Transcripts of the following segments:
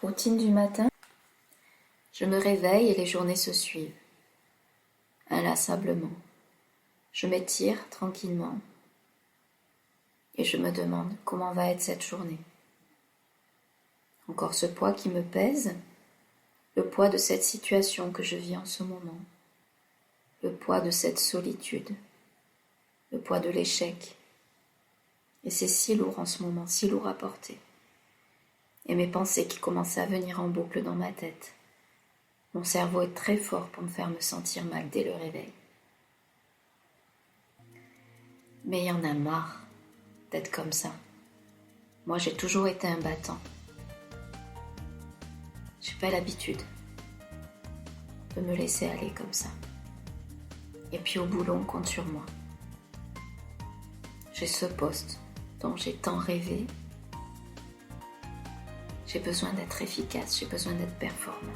Routine du matin. Je me réveille et les journées se suivent, inlassablement. Je m'étire tranquillement et je me demande comment va être cette journée. Encore ce poids qui me pèse, le poids de cette situation que je vis en ce moment, le poids de cette solitude, le poids de l'échec. Et c'est si lourd en ce moment, si lourd à porter. Et mes pensées qui commencent à venir en boucle dans ma tête. Mon cerveau est très fort pour me faire me sentir mal dès le réveil. Mais il y en a marre d'être comme ça. Moi, j'ai toujours été un battant. J'ai pas l'habitude de me laisser aller comme ça. Et puis au boulot, on compte sur moi. J'ai ce poste dont j'ai tant rêvé. J'ai besoin d'être efficace, j'ai besoin d'être performant.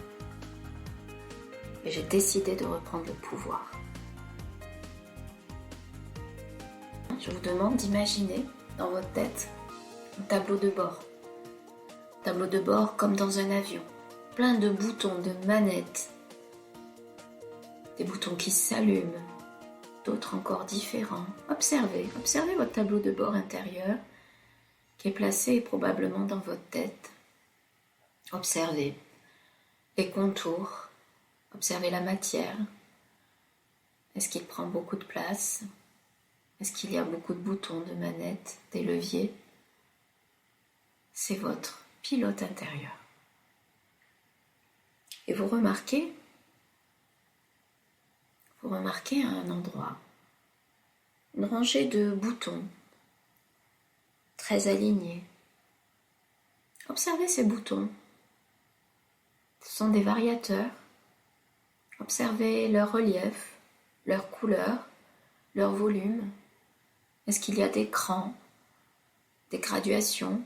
Et j'ai décidé de reprendre le pouvoir. Je vous demande d'imaginer dans votre tête un tableau de bord. Tableau de bord comme dans un avion. Plein de boutons, de manettes. Des boutons qui s'allument, d'autres encore différents. Observez votre tableau de bord intérieur qui est placé probablement dans votre tête. Observez les contours, observez la matière. Est-ce qu'il prend beaucoup de place? Est-ce qu'il y a beaucoup de boutons, de manettes, des leviers? C'est votre pilote intérieur. Et vous remarquez à un endroit une rangée de boutons très alignés. Observez ces boutons. Ce sont des variateurs. Observez leur relief, leur couleur, leur volume. Est-ce qu'il y a des crans, des graduations,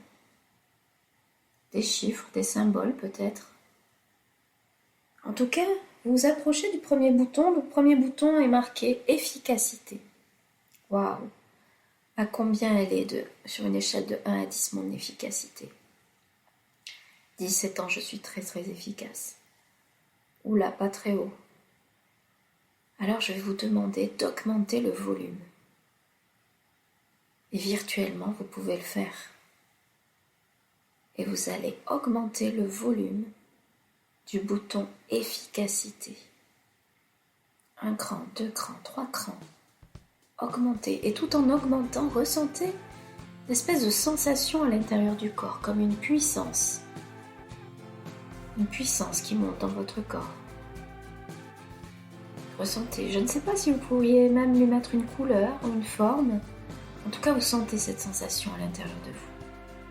des chiffres, des symboles peut-être? En tout cas, vous vous approchez du premier bouton. Le premier bouton est marqué « Efficacité ». Waouh! À combien elle est sur une échelle de 1 à 10, mon efficacité? 17 ans, je suis très très efficace. Oula, pas très haut. Alors je vais vous demander d'augmenter le volume. Et virtuellement, vous pouvez le faire. Et vous allez augmenter le volume du bouton efficacité. 1 cran, 2 crans, 3 crans. Augmentez. Et tout en augmentant, ressentez une espèce de sensation à l'intérieur du corps, comme une puissance. Une puissance qui monte dans votre corps. Ressentez. Je ne sais pas si vous pourriez même lui mettre une couleur ou une forme. En tout cas, vous sentez cette sensation à l'intérieur de vous.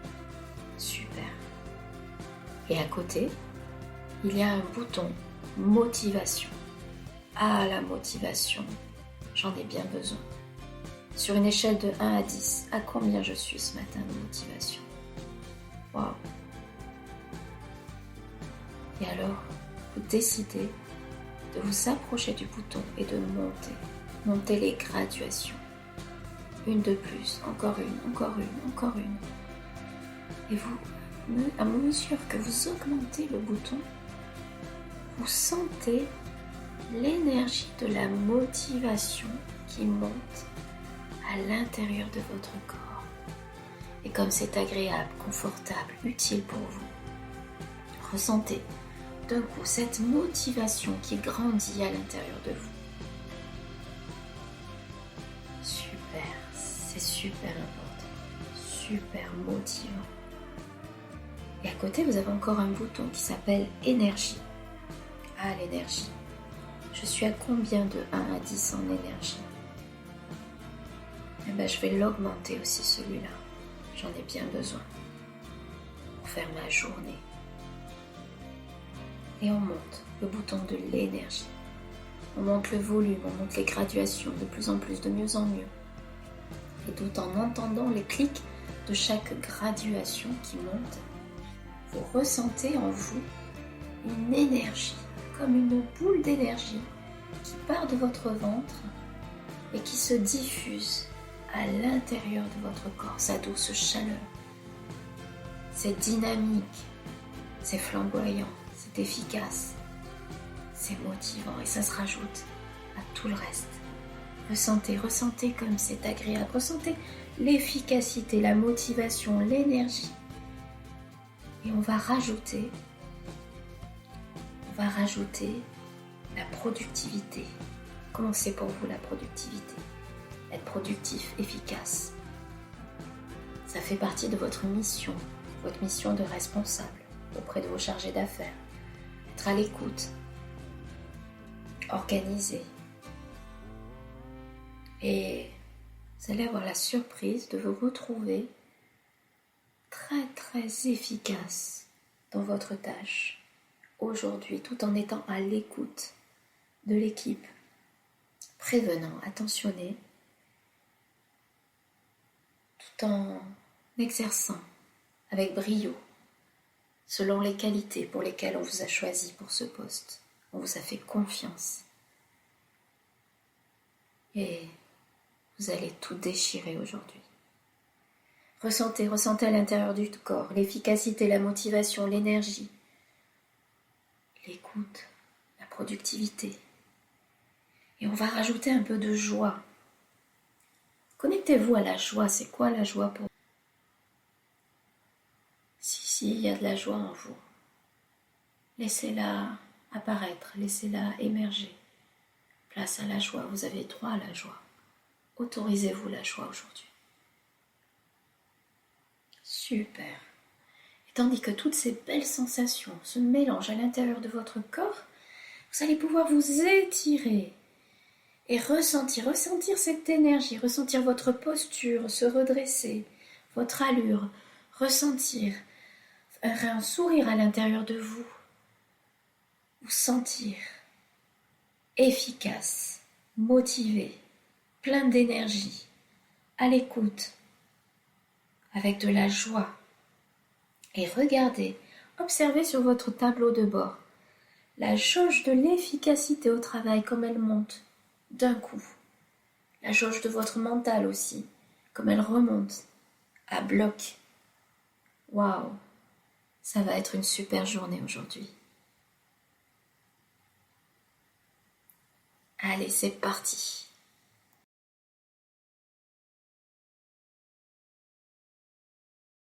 Super. Et à côté, il y a un bouton motivation. Ah, la motivation, j'en ai bien besoin. Sur une échelle de 1 à 10, à combien je suis ce matin de motivation? Waouh! Et alors, vous décidez de vous approcher du bouton et de monter les graduations. Une de plus, encore une, encore une, encore une. Et vous, à mesure que vous augmentez le bouton, vous sentez l'énergie de la motivation qui monte à l'intérieur de votre corps. Et comme c'est agréable, confortable, utile pour vous, ressentez d'un coup cette motivation qui grandit à l'intérieur de vous. Super, c'est super important, super motivant. Et à côté, vous avez encore un bouton qui s'appelle énergie. Ah, l'énergie. Je suis à combien de 1 à 10 en énergie? Eh bien, je vais l'augmenter aussi celui-là. J'en ai bien besoin pour faire ma journée. Et on monte le bouton de l'énergie. On monte le volume, on monte les graduations de plus en plus, de mieux en mieux. Et tout en entendant les clics de chaque graduation qui monte, vous ressentez en vous une énergie, comme une boule d'énergie qui part de votre ventre et qui se diffuse à l'intérieur de votre corps, sa douce chaleur, cette dynamique, c'est flamboyant, c'est efficace, c'est motivant et ça se rajoute à tout le reste. Ressentez comme c'est agréable, ressentez l'efficacité, la motivation, l'énergie. Et on va rajouter la productivité. Comment c'est pour vous la productivité? Être productif, efficace. Ça fait partie de votre mission de responsable auprès de vos chargés d'affaires. Être à l'écoute, organisé. Et vous allez avoir la surprise de vous retrouver très très efficace dans votre tâche aujourd'hui, tout en étant à l'écoute de l'équipe, prévenant, attentionné, tout en exerçant avec brio, selon les qualités pour lesquelles on vous a choisi pour ce poste. On vous a fait confiance. Et vous allez tout déchirer aujourd'hui. Ressentez à l'intérieur du corps l'efficacité, la motivation, l'énergie, l'écoute, la productivité. Et on va rajouter un peu de joie. Connectez-vous à la joie. C'est quoi la joie pour vous? Si, il y a de la joie en vous. Laissez-la apparaître, laissez-la émerger. Place à la joie, vous avez droit à la joie. Autorisez-vous la joie aujourd'hui. Super. Et tandis que toutes ces belles sensations se mélangent à l'intérieur de votre corps, vous allez pouvoir vous étirer et ressentir cette énergie, ressentir votre posture, se redresser, votre allure, ressentir un sourire à l'intérieur de vous, vous sentir efficace, motivé, plein d'énergie, à l'écoute, avec de la joie. Et regardez, observez sur votre tableau de bord la jauge de l'efficacité au travail comme elle monte d'un coup. La jauge de votre mental aussi, comme elle remonte à bloc. Waouh, ça va être une super journée aujourd'hui. Allez, c'est parti.